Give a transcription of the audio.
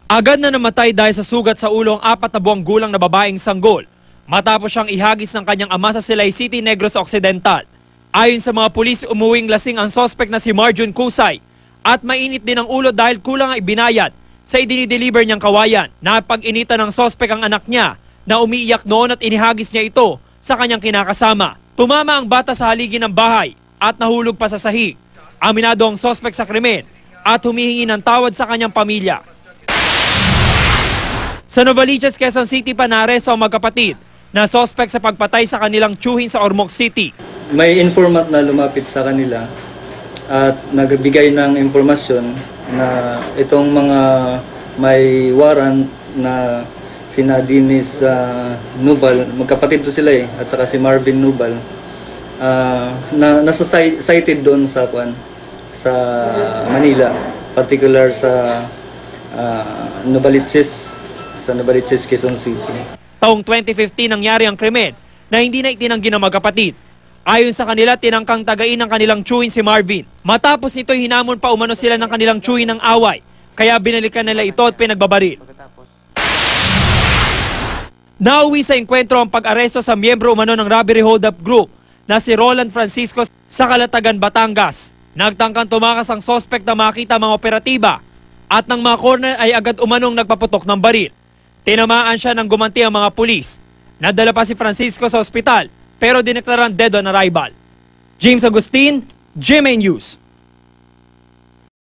Agad na namatay dahil sa sugat sa ulo ang 4 na buwang gulang na babaeng sanggol matapos siyang ihagis ng kanyang ama sa Silay City, Negros Occidental. Ayon sa mga pulis, umuwing lasing ang sospek na si Marjon Kusay at mainit din ang ulo dahil kulang ang ibinayad sa idinideliver niyang kawayan. Napag-initan ng sospek ang anak niya na umiiyak noon at inihagis niya ito sa kanyang kinakasama. Tumama ang bata sa haligi ng bahay at nahulog pa sa sahig. Aminado ang sospek sa krimen at humihingi ng tawad sa kanyang pamilya. Sa Novaliches, Quezon City pa naaresto ang magkapatid na sospek sa pagpatay sa kanilang tiyuhin sa Ormoc City. May informant na lumapit sa kanila at nagbigay ng impormasyon na itong mga may warrant na sina Dennis Nubal, magkapatid to sila at saka si Marvin Nubal, na nasa cited doon sa Manila, particular sa Novaliches, Quezon City. Taong 2015 nangyari ang krimen na hindi na itinanggi ng magkapatid. Ayon sa kanila, tinangkang tagain ng kanilang tiyuhin si Marvin. Matapos nito, hinamon pa umano sila ng kanilang tiyuhin ng away, kaya binalikan nila ito at pinagbabaril. Nauwi sa engkwentro ang pag-aresto sa miyembro umano ng robbery hold-up group na si Roland Francisco sa Calatagan, Batangas. Nagtangkang tumakas ang sospek na makita mga operatiba at ng mga corner ay agad umanong nagpaputok ng baril. Tinamaan siya ng gumanti ang mga pulis. Nadala pa si Francisco sa ospital pero dineklarang dead on arrival. James Agustin, GMA News.